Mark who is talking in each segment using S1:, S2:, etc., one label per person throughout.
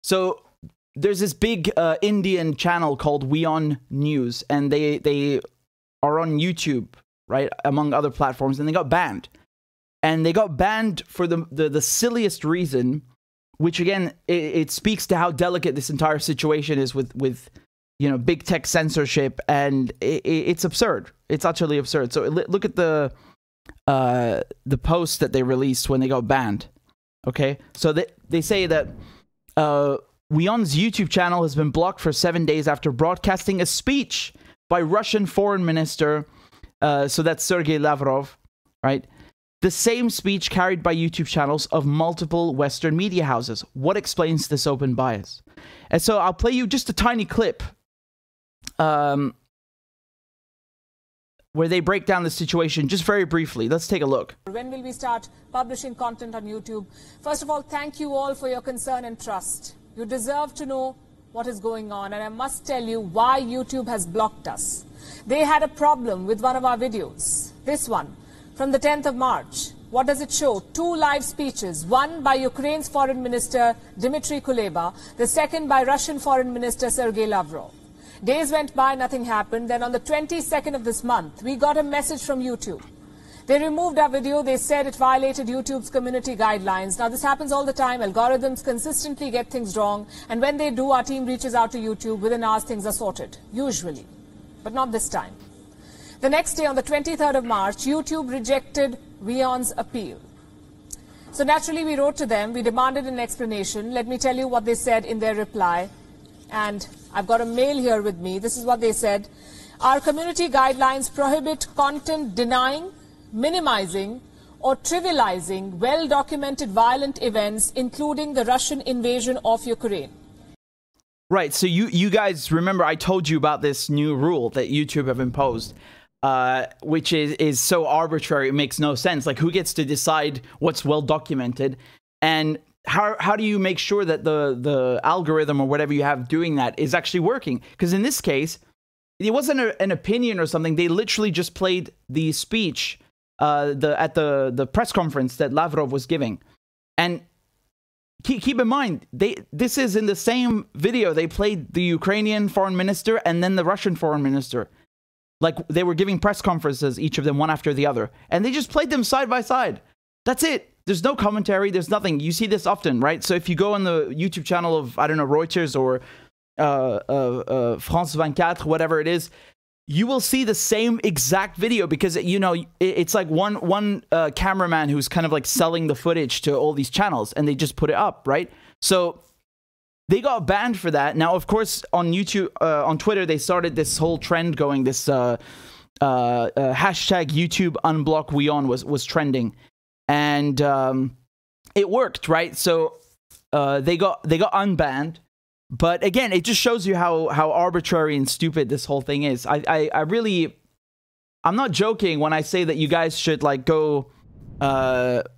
S1: So there's this big Indian channel called WION News, and they are on YouTube, right, among other platforms, and they got banned. And they got banned for the silliest reason, which again, it speaks to how delicate this entire situation is with you know, big tech censorship, and it's absurd. It's utterly absurd. So look at the post that they released when they got banned. Okay, so they say that WION's YouTube channel has been blocked for 7 days after broadcasting a speech by Russian Foreign Minister, so that's Sergei Lavrov, right? The same speech carried by YouTube channels of multiple Western media houses. What explains this open bias? And so I'll play you just a tiny clip where they break down the situation just very briefly. Let's take a look.
S2: When will we start publishing content on YouTube? First of all, thank you all for your concern and trust. You deserve to know what is going on, and I must tell you why YouTube has blocked us. They had a problem with one of our videos, this one, from the 10th of March. What does it show? 2 live speeches, one by Ukraine's Foreign Minister Dmitry Kuleba, the second by Russian Foreign Minister Sergei Lavrov. Days went by, nothing happened. Then on the 22nd of this month, we got a message from YouTube. They removed our video. They said it violated YouTube's community guidelines. Now, this happens all the time. Algorithms consistently get things wrong. And when they do, our team reaches out to YouTube. Within hours, things are sorted, usually. But not this time. The next day, on the 23rd of March, YouTube rejected WION's appeal. So naturally, we wrote to them. We demanded an explanation. Let me tell you what they said in their reply. And I've got a mail here with me. This is what they said. Our community guidelines prohibit content denying, minimizing, or trivializing well-documented violent events, including the Russian invasion of Ukraine.
S1: Right, so you guys remember I told you about this new rule that YouTube have imposed, which is so arbitrary, it makes no sense. Like, who gets to decide what's well-documented? And how do you make sure that the algorithm or whatever you have doing that is actually working? Because in this case, it wasn't an opinion or something. They literally just played the speech at the press conference that Lavrov was giving. And keep in mind, this is in the same video. They played the Ukrainian foreign minister and then the Russian foreign minister. Like, they were giving press conferences, each of them, one after the other. And they just played them side by side. That's it. There's no commentary. There's nothing. You see this often, right? So if you go on the YouTube channel of, I don't know, Reuters or France 24, whatever it is, you will see the same exact video because, you know, it's like one cameraman who's kind of like selling the footage to all these channels, and they just put it up, right? So they got banned for that. Now, of course, on YouTube, on Twitter, they started this whole trend going. This hashtag YouTube unblock WION was trending. And it worked, right? So they got unbanned, but again, it just shows you how arbitrary and stupid this whole thing is. I'm not joking when I say that you guys should like go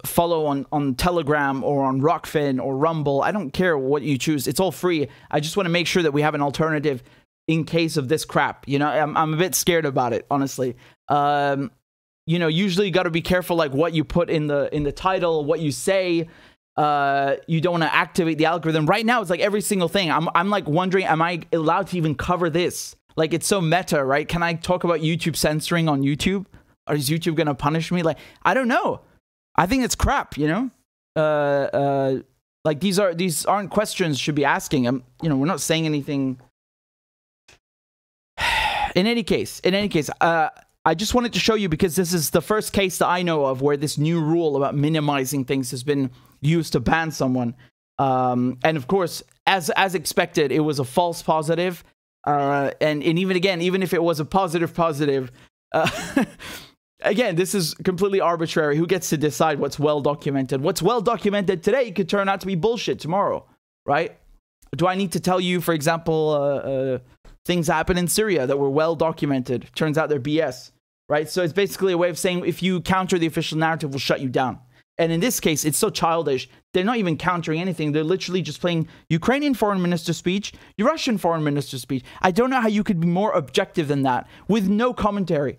S1: follow on Telegram or on Rockfin or Rumble. I don't care what you choose; it's all free. I just want to make sure that we have an alternative in case of this crap. You know, I'm a bit scared about it, honestly. You know, usually you got to be careful, like what you put in the title, what you say. You don't want to activate the algorithm. Right now, it's like every single thing. I'm like wondering, am I allowed to even cover this? Like, it's so meta, right? Can I talk about YouTube censoring on YouTube? Or is YouTube going to punish me? Like, I don't know. I think it's crap, you know? Like, these aren't questions should be asking. You know, we're not saying anything. In any case, I just wanted to show you because this is the first case that I know of where this new rule about minimizing things has been used to ban someone. And of course, as expected, it was a false positive. And even if it was a positive, again, this is completely arbitrary. Who gets to decide what's well documented? What's well documented today could turn out to be bullshit tomorrow, right? Do I need to tell you, for example, things happen in Syria that were well documented? Turns out they're BS, right? So it's basically a way of saying if you counter the official narrative, we'll shut you down. And in this case, it's so childish. They're not even countering anything. They're literally just playing Ukrainian foreign minister speech, Russian foreign minister speech. I don't know how you could be more objective than that with no commentary.